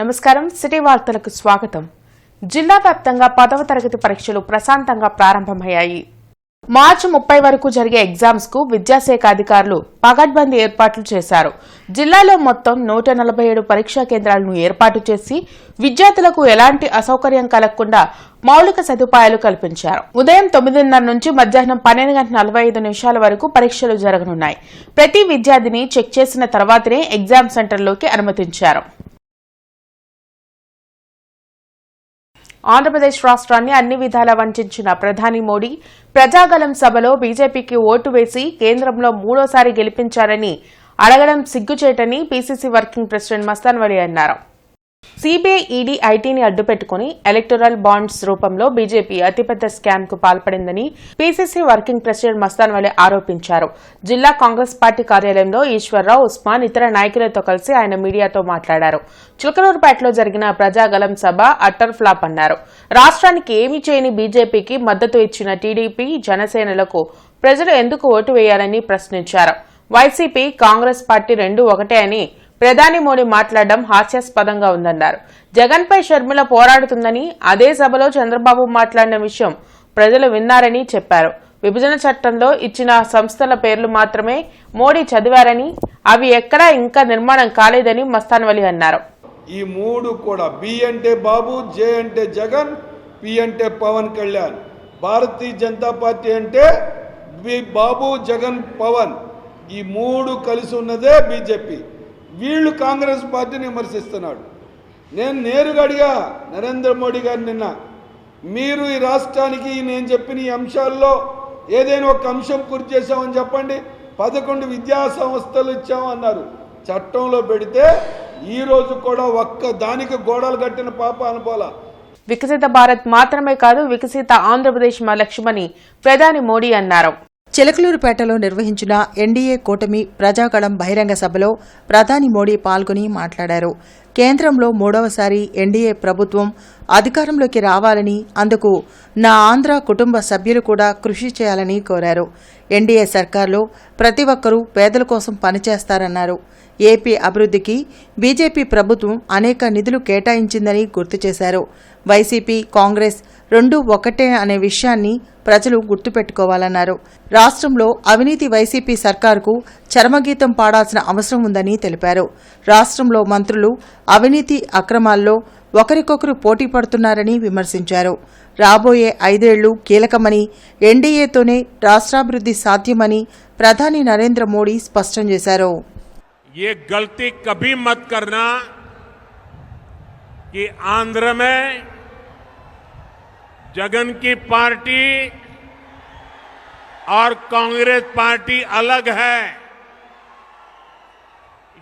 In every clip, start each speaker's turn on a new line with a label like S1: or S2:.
S1: నమస్కారం సిటీ వార్తలకు స్వాగతం. జిల్లా వ్యాప్తంగా 10వ తరగతి పరీక్షలు ప్రశాంతంగా ప్రారంభమయ్యాయి. మార్చి 30 వరకు జరిగే ఎగ్జామ్స్ కు విద్యాశాఖ అధికారులు పగడ్బందీ ఏర్పాట్లు చేశారు. జిల్లాలో మొత్తం 147 పరీక్షా కేంద్రాలను ఏర్పాటు చేసి విద్యార్థులకు ఎలాంటి అసౌకర్యం కలగకుండా మౌలిక సదుపాయాలు కల్పించారు. ఉదయం 9:30 నుంచి మధ్యాహ్నం 12:45 వరకు పరీక్షలు జరగనున్నాయి. ప్రతి విద్యార్థిని చెక్ చేసిన తర్వాతనే ఎగ్జామ్ సెంటర్లోకి అనుమతించారు. ఆంధ్రప్రదేశ్ రాష్ట్రాన్ని అన్ని విధాలా వంచిన ప్రధాని మోడీ ప్రజాగళం సభలో బీజేపీకి ఓటు వేసి కేంద్రంలో మూడోసారి గెలిపించారని అడగడం సిగ్గుచేటని పీసీసీ వర్కింగ్ ప్రెసిడెంట్ మస్తాన్ వలి అన్నారు. సిబిఐ, ఈడీ, ఐటీని అడ్డుపెట్టుకుని ఎలక్టోరల్ బాండ్స్ రూపంలో బీజేపీ అతిపెద్ద స్కామ్ కు పాల్పడిందని పీసీసీ వర్కింగ్ ప్రెసిడెంట్ మస్తాన్ వలి ఆరోపించారు. జిల్లా కాంగ్రెస్ పార్టీ కార్యాలయంలో ఈశ్వర్రావు, ఉస్మాన్ ఇతర నాయకులతో కలిసి ఆయన మీడియాతో మాట్లాడారు. చిలకలూరుపేటలో జరిగిన ప్రజాగళం సభ అట్టర్ ఫ్లాప్ అన్నారు. రాష్ట్రానికి ఏమీ చేయని బీజేపీకి మద్దతు ఇచ్చిన టీడీపీ, జనసేనలకు ప్రజలు ఎందుకు ఓటు వేయాలని ప్రశ్నించారు. వైసీపీ, కాంగ్రెస్ పార్టీ రెండూ ఒకటే అని ప్రధాని మోడీ మాట్లాడడం హాస్యాస్పదంగా ఉందన్నారు. జగన్ పై షర్మిల పోరాడుతుందని, అదే సభలో చంద్రబాబు మాట్లాడిన విషయం ప్రజలు విన్నారని చెప్పారు. విభజన చట్టంలో ఇచ్చిన సంస్థల పేర్లు మాత్రమే మోడీ చదివారని, అవి ఎక్కడా ఇంకా నిర్మాణం కాలేదని మస్తాన్ వలి అన్నారు.
S2: ఈ మూడు కూడా బి అంటే బాబు, జే అంటే జగన్, పి అంటే పవన్ కళ్యాణ్. భారతీయ జనతా పార్టీ అంటే బాబు, జగన్, పవన్. ఈ మూడు కలిసి ఉన్నదే బీజేపీ. వీళ్ళు కాంగ్రెస్ పార్టీని విమర్శిస్తున్నాడు. నేను నేరుగా అడిగా నరేంద్ర మోడీ గారు నిన్న, మీరు ఈ రాష్ట్రానికి నేను చెప్పిన ఈ అంశాల్లో ఏదైనా ఒక అంశం పూర్తి చేశామని చెప్పండి. 11 విద్యా సంస్థలు ఇచ్చామన్నారు. చట్టంలో పెడితే ఈరోజు కూడా ఒక్క దానికి గోడలు కట్టిన పాప అనుకోవాల.
S1: వికసిత భారత్ మాత్రమే కాదు, వికసిత ఆంధ్రప్రదేశ్ మా లక్ష్యమని ప్రధాని మోడీ అన్నారు.
S3: చిలకలూరుపేటలో నిర్వహించిన ఎన్డీఏ కూటమి ప్రజాగళం బహిరంగ సభలో ప్రధాని మోడీ పాల్గొని మాట్లాడారు. కేంద్రంలో మూడవసారి ఎన్డీఏ ప్రభుత్వం అధికారంలోకి రావాలని, అందుకు నా ఆంధ్ర కుటుంబ సభ్యులు కూడా కృషి చేయాలని కోరారు. ఎన్డీఏ సర్కార్లో ప్రతి ఒక్కరూ పేదల కోసం పనిచేస్తారన్నారు. ఏపీ అభివృద్ధికి బీజేపీ ప్రభుత్వం అనేక నిధులు కేటాయించిందని గుర్తు చేశారు. వైసీపీ, కాంగ్రెస్ రెండూ ఒకటే అనే విషయాన్ని ప్రజలు గుర్తుపెట్టుకోవాలన్నారు. రాష్ట్రంలో అవినీతి వైసీపీ సర్కారుకు చరమగీతం పాడాల్సిన అవసరం ఉందని తెలిపారు. రాష్ట్రంలో మంత్రులు అవినీతి అక్రమాల్లో ఒకరికొకరు పోటీ పడుతున్నారని విమర్శించారు. రాబోయే 5 ఏళ్లు కీలకమని, ఎన్డీఏతోనే రాష్ట్రాభివృద్ధి సాధ్యమని ప్రధాని నరేంద్ర మోడీ స్పష్టం చేశారు.
S4: ये गलती कभी मत करना कि आंध्र में जगन की पार्टी और कांग्रेस पार्टी अलग है.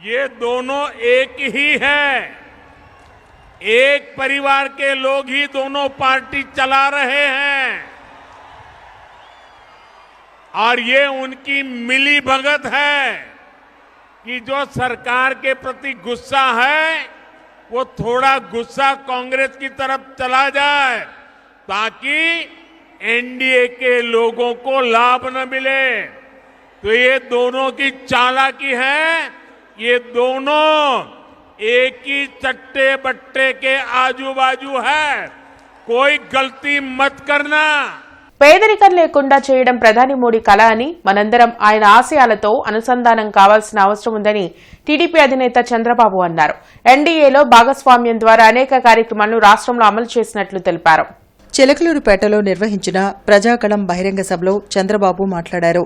S4: ये दोनों एक ही है. एक परिवार के लोग ही दोनों पार्टी चला रहे हैं और ये उनकी मिली भगत है कि जो सरकार के प्रति गुस्सा है वो थोड़ा गुस्सा कांग्रेस की तरफ चला जाए ताकि एनडीए के लोगों को लाभ न मिले. तो ये दोनों की चालाकी है. ये दोनों एक ही चट्टे बट्टे के आजू बाजू है. कोई गलती मत करना.
S1: పేదరికం లేకుండా చేయడం ప్రధాని మోడీ కల అని, మనందరం ఆయన ఆశయాలతో అనుసంధానం కావాల్సిన అవసరం ఉందని టీడీపీ అధినేత చంద్రబాబు అన్నారు. ఎన్డీఏలో భాగస్వామ్యం ద్వారా అనేక కార్యక్రమాలను రాష్ట్రంలో అమలు చేసినట్లు తెలిపారు.
S3: చిలకలూరుపేటలో నిర్వహించిన ప్రజాగళం బహిరంగ సభలో చంద్రబాబు మాట్లాడారు.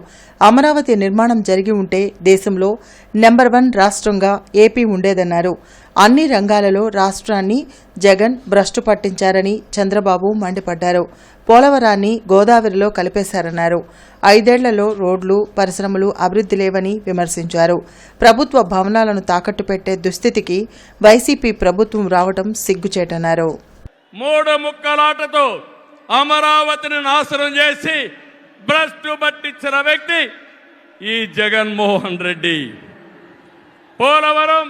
S3: అమరావతి నిర్మాణం జరిగి ఉంటే దేశంలో నెంబర్ 1 రాష్ట్రంగా ఏపీ ఉండేదన్నారు. అన్ని రంగాలలో రాష్ట్రాన్ని జగన్ భ్రష్టు పట్టించారని చంద్రబాబు మండిపడ్డారు. పోలవరాన్ని గోదావరిలో కలిపేశారన్నారు. 5 ఏళ్లలో రోడ్లు, పరిశ్రమలు అభివృద్ధి లేవని విమర్శించారు. ప్రభుత్వ భవనాలను తాకట్టు పెట్టే దుస్థితికి వైసీపీ ప్రభుత్వం రావడం సిగ్గుచేటన్నారు.
S5: మూడు ముక్కలాటతో అమరావతిని నాశనం చేసి భ్రష్టు పట్టించిన వ్యక్తి ఈ జగన్మోహన్ రెడ్డి. పోలవరం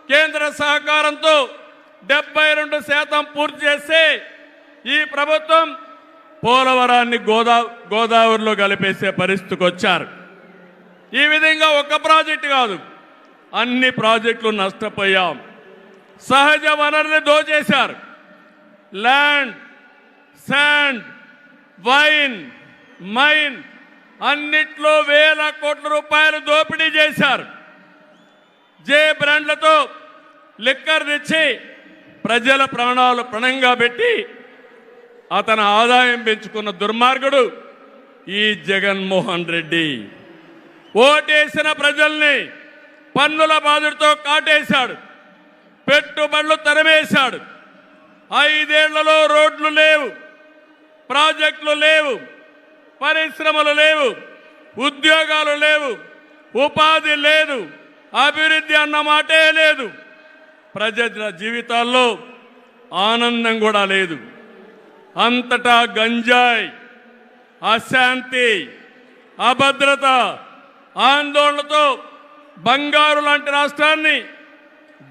S5: కేంద్ర సహకారంతో 72% పూర్తి చేసి ఈ ప్రభుత్వం పోలవరాన్ని గోదావరిలో కలిపేసే పరిస్థితికి వచ్చారు. ఈ విధంగా ఒక ప్రాజెక్టు కాదు, అన్ని ప్రాజెక్టులు నష్టపోయాం. సహజ వనరుల్ని దోచేశారు. ల్యాండ్, శాండ్, వైన్, మైన్ అన్నిట్లో వేల కోట్ల రూపాయలు దోపిడీ చేశారు. జే బ్రాండ్లతో లిక్కర్ తెచ్చి ప్రజల ప్రాణాలు పణంగా పెట్టి అతని ఆదాయం పెంచుకున్న దుర్మార్గుడు ఈ జగన్మోహన్ రెడ్డి. ఓటేసిన ప్రజల్ని పన్నుల బాధుడితో కాటేశాడు, పెట్టుబడులు తరిమేశాడు. 5 ఏళ్లలో రోడ్లు లేవు, ప్రాజెక్టులు లేవు, పరిశ్రమలు లేవు, ఉద్యోగాలు లేవు, ఉపాధి లేదు, అభివృద్ధి అన్న మాటే లేదు. ప్రజల జీవితాల్లో ఆనందం కూడా లేదు. అంతటా గంజాయి, అశాంతి, అభద్రత, ఆందోళనతో బంగారు లాంటి రాష్ట్రాన్ని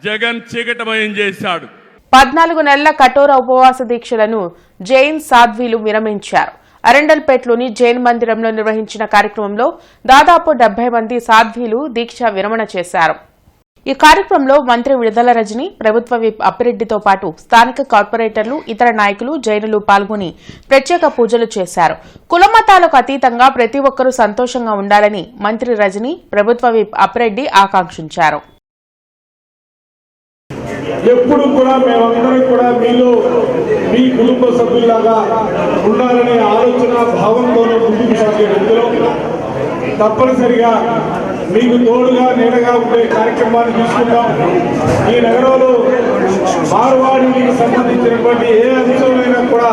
S5: జగన్ చీకటమయం చేశాడు.
S1: 14 నెలల కఠోర ఉపవాస దీక్షలను జైన్ సాధ్వీలు విరమించారు. అరండల్పేట్లోని జైన్ మందిరంలో నిర్వహించిన కార్యక్రమంలో దాదాపు 70 మంది సాధ్వీలు దీక్ష విరమణ చేశారు. ఈ కార్యక్రమంలో మంత్రి విడుదల రజని, ప్రభుత్వ విప్ అప్పిరెడ్డితో పాటు స్థానిక కార్పొరేటర్లు, ఇతర నాయకులు, జైనులు పాల్గొని ప్రత్యేక పూజలు చేశారు. కులమతాలకు అతీతంగా ప్రతి ఒక్కరూ సంతోషంగా ఉండాలని మంత్రి రజని, ప్రభుత్వ విప్ అప్పిరెడ్డి ఆకాంక్షించారు.
S2: ఎప్పుడు కూడా మేమందరం కూడా మీలో మీ కుటుంబ సభ్యులాగా ఉండాలనే ఆలోచన భావంతోనే ముందుకు సాగే వ్యక్తులు తప్పనిసరిగా మీకు తోడుగా నీడగా ఉండే కార్యక్రమాన్ని తీసుకుంటాం. ఈ నగరంలో మార్వాడికి సంబంధించినటువంటి ఏ అంశమైనా కూడా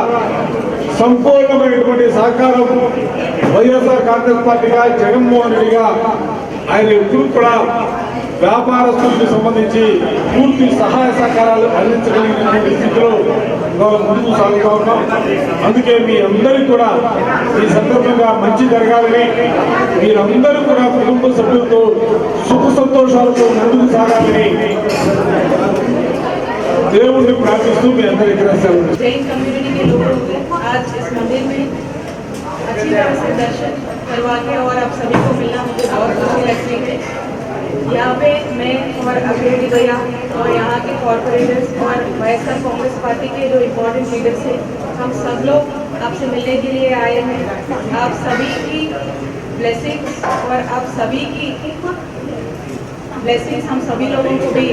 S2: సంపూర్ణమైనటువంటి సహకారం వైఎస్ఆర్ కాంగ్రెస్ పార్టీగా జగన్మోహన్ రెడ్డిగా ఆయన ఎప్పుడు కూడా వ్యాపారస్తులకు సంబంధించి పూర్తి సహాయ సహకారాలు అందించగలిగినటువంటి స్థితిలో ముందుకు సాగుతూ ఉన్నాం. అందుకే మీ అందరికీ కూడా ఈ సందర్భంగా మంచి జరగాలని, మీరందరూ కూడా కుటుంబ సభ్యులతో సుఖ సంతోషాలతో ముందుకు సాగాలని దేవుణ్ణి ప్రార్థిస్తూ మీ అందరికీ
S6: अच्छी तरह से दर्शन करवा के और आप सभी को मिलना मुझे बहुत खुशी लगती है। यहाँ पे मैं और अभिरेड्डी भैया और यहाँ के कॉर्पोरेटर्स और वाईएसआर कांग्रेस पार्टी के जो इम्पोर्टेंट लीडर्स हैं, हम सब लोग आपसे मिलने के लिए आए हैं। आप सभी की ब्लेसिंग्स और आप सभी की ब्लेसिंग्स हम सभी लोगों को भी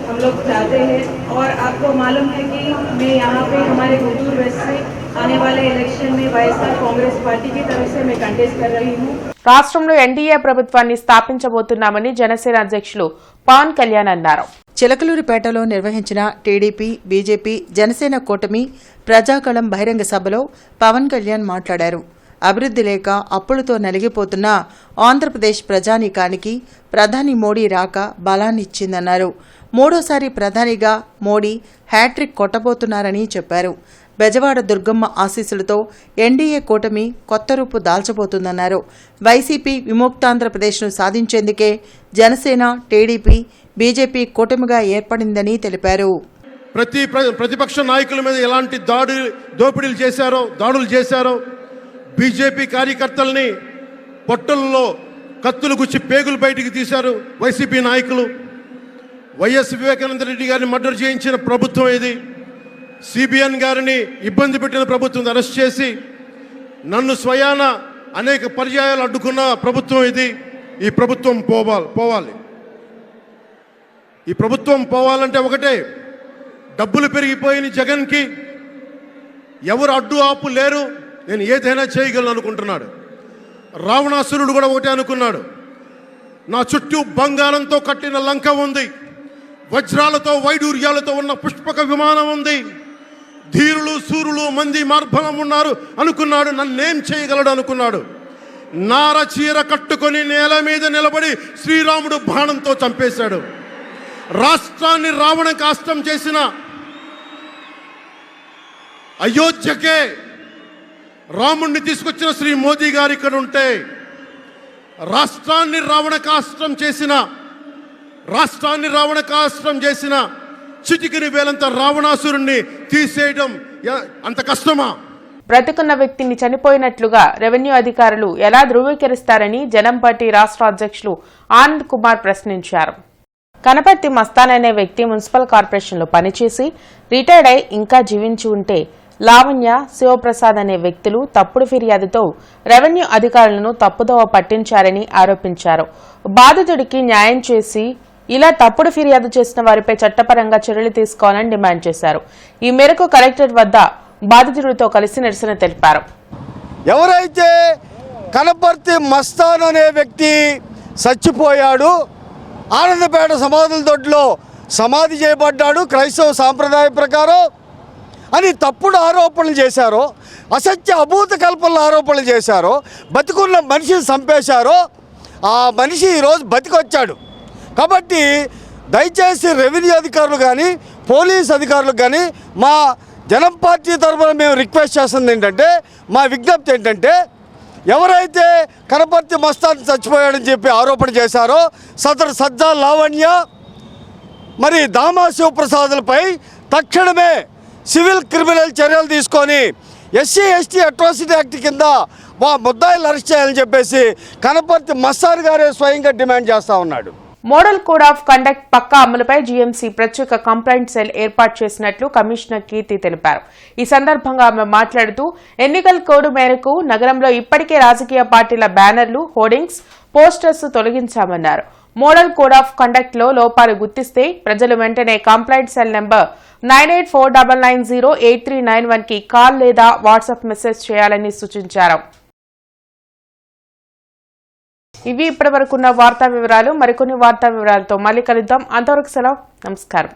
S6: हम लोग चाहते हैं। और आपको मालूम है कि मैं यहाँ पे हमारे गुंटूर वेस्ट से आने वाले इलेक्शन में वाईएसआर कांग्रेस पार्टी की तरफ से मैं कंटेस्ट कर रही हूँ।
S1: రాష్ట్రంలో ఎన్డీఏ ప్రభుత్వాన్ని స్థాపించబోతున్నామని జనసేన అధ్యక్షులు పవన్ కళ్యాణ్ అన్నారు.
S3: చిలకలూరిపేటలో నిర్వహించిన టీడీపీ, బీజేపీ, జనసేన కూటమి ప్రజాగళం బహిరంగ సభలో పవన్ కళ్యాణ్ మాట్లాడారు. అభివృద్ధి లేక అప్పులతో నలిగిపోతున్న ఆంధ్రప్రదేశ్ ప్రజానీకానికి ప్రధాని మోడీ రాక బలాన్నిచ్చిందన్నారు. మూడోసారి ప్రధానిగా మోడీ హ్యాట్రిక్ కొట్టబోతున్నారని చెప్పారు. బెజవాడ దుర్గమ్మ ఆశీస్సులతో ఎన్డీఏ కూటమి కొత్త రూపు దాల్చబోతుందన్నారు. వైసీపీ విముక్తాంధ్రప్రదేశ్ను సాధించేందుకే జనసేన, టీడీపీ, బీజేపీ కూటమిగా ఏర్పడిందని తెలిపారు.
S7: ప్రతిపక్ష నాయకుల మీద ఎలాంటి దోపిడీలు చేశారో బీజేపీ కార్యకర్తల్ని పొట్టల్లో కత్తులు గుచ్చి పేగులు బయటికి తీశారు వైసీపీ నాయకులు. వైఎస్ వివేకానంద రెడ్డి గారిని మర్డర్ చేయించిన ప్రభుత్వం ఇది. సిబిఎన్ గారిని ఇబ్బంది పెట్టిన ప్రభుత్వం అరెస్ట్ చేసి నన్ను స్వయాన అనేక పర్యాయాలు అడ్డుకున్న ప్రభుత్వం ఇది. ఈ ప్రభుత్వం పోవాలి. ఈ ప్రభుత్వం పోవాలంటే ఒకటే, డబ్బులు పెరిగిపోయిన జగన్కి ఎవరు అడ్డు ఆపు లేరు, నేను ఏదైనా చేయగలను అనుకుంటున్నాడు. రావణాసురుడు కూడా ఒకటే అనుకున్నాడు, నా చుట్టూ బంగారంతో కట్టిన లంక ఉంది, వజ్రాలతో వైడూర్యాలతో ఉన్న పుష్పక విమానం ఉంది, ధీరులు సూరులు మంది మార్బలం ఉన్నారు అనుకున్నాడు. నన్నేం చేయగలడు అనుకున్నాడు. నార చీర కట్టుకొని నేల మీద నిలబడి శ్రీరాముడు బాణంతో చంపేశాడు. రాష్ట్రాన్ని రావణ కాష్టం చేసిన అయోధ్యకే రాముణ్ణి తీసుకొచ్చిన శ్రీ మోదీ గారు ఇక్కడ ఉంటే, రాష్ట్రాన్ని రావణ కాష్టం చేసిన చిటికిని వేలంత రావణాసురుణ్ణి తీసేయడం అంత కష్టమా?
S1: బ్రతికున్న వ్యక్తిని చనిపోయినట్లుగా రెవెన్యూ అధికారులు ఎలా ధృవీకరిస్తారని జనం పార్టీ రాష్ట్ర అధ్యక్షులు ఆనంద్ కుమార్ ప్రశ్నించారు. కనపర్తి మస్తాన్ అనే వ్యక్తి మున్సిపల్ కార్పొరేషన్లో పనిచేసి రిటైర్డ్ అయి ఇంకా జీవించి ఉంటే లావణ్య, శివప్రసాద్ అనే వ్యక్తులు తప్పుడు ఫిర్యాదుతో రెవెన్యూ అధికారులను తప్పుదోవ పట్టించారని ఆరోపించారు. బాధితుడికి న్యాయం చేసి ఇలా తప్పుడు ఫిర్యాదు చేసిన వారిపై చట్టపరంగా చర్యలు తీసుకోవాలని డిమాండ్ చేశారు. ఈ మేరకు కలెక్టరేట్ వద్ద బాధితుడితో కలిసి నిరసన తెలిపారు.
S8: ఎవరైతే కనపర్తి మస్తాన్ అనే వ్యక్తి చచ్చిపోయాడు, ఆనందపేట సమాధుల దొడ్లో సమాధి చేయబడ్డాడు క్రైస్తవ సాంప్రదాయ ప్రకారం అని తప్పుడు ఆరోపణలు చేశారో, అసత్య అభూత కల్పనల ఆరోపణలు చేశారో, బతికున్న మనిషిని చంపేశారో, ఆ మనిషి ఈరోజు బతికొచ్చాడు. కాబట్టి దయచేసి రెవెన్యూ అధికారులు కానీ పోలీస్ అధికారులకు కానీ మా జనం పార్టీ తరఫున మేము రిక్వెస్ట్ చేస్తుంది ఏంటంటే, మా విజ్ఞప్తి ఏంటంటే, ఎవరైతే కనపర్తి మస్తాన్ చచ్చిపోయాడని చెప్పి ఆరోపణ చేశారో సదరు సజ్జా లావణ్య మరి దామా శివప్రసాదులపై తక్షణమే సివిల్ క్రిమినల్ చర్యలు తీసుకొని ఎస్సీ ఎస్టీ అట్రాసిటీ యాక్ట్ కింద ముద్దాయిలు అరెస్ట్ చేయాలని చెప్పేసి కనపర్తి మస్తాన్ గారే స్వయంగా డిమాండ్ చేస్తూ ఉన్నాడు.
S1: మోడల్ కోడ్ ఆఫ్ కండక్ట్ పక్కా అమలుపై జీఎంసీ ప్రత్యేక కంప్లైంట్ సెల్ ఏర్పాటు చేసినట్లు కమిషనర్ కీర్తి తెలిపారు. ఈ సందర్భంగా ఆమె మాట్లాడుతూ ఎన్నికల కోడ్ మేరకు నగరంలో ఇప్పటికే రాజకీయ పార్టీల బ్యానర్లు, హోర్డింగ్స్, పోస్టర్స్ తొలగించామన్నారు. మోడల్ కోడ్ ఆఫ్ కండక్ట్ లో లోపాలు గుర్తిస్తే ప్రజలు వెంటనే కంప్లైంట్ సెల్ నంబర్ 9849908391 కి కాల్ లేదా వాట్సాప్ మెసేజ్ చేయాలని సూచించారు. ఇవి ఇప్పటివరకున్న వార్తా వివరాలు. మరికొన్ని వార్తా వివరాలతో మళ్ళీ కలుద్దాం. అంతవరకు సెలవు. నమస్కారం.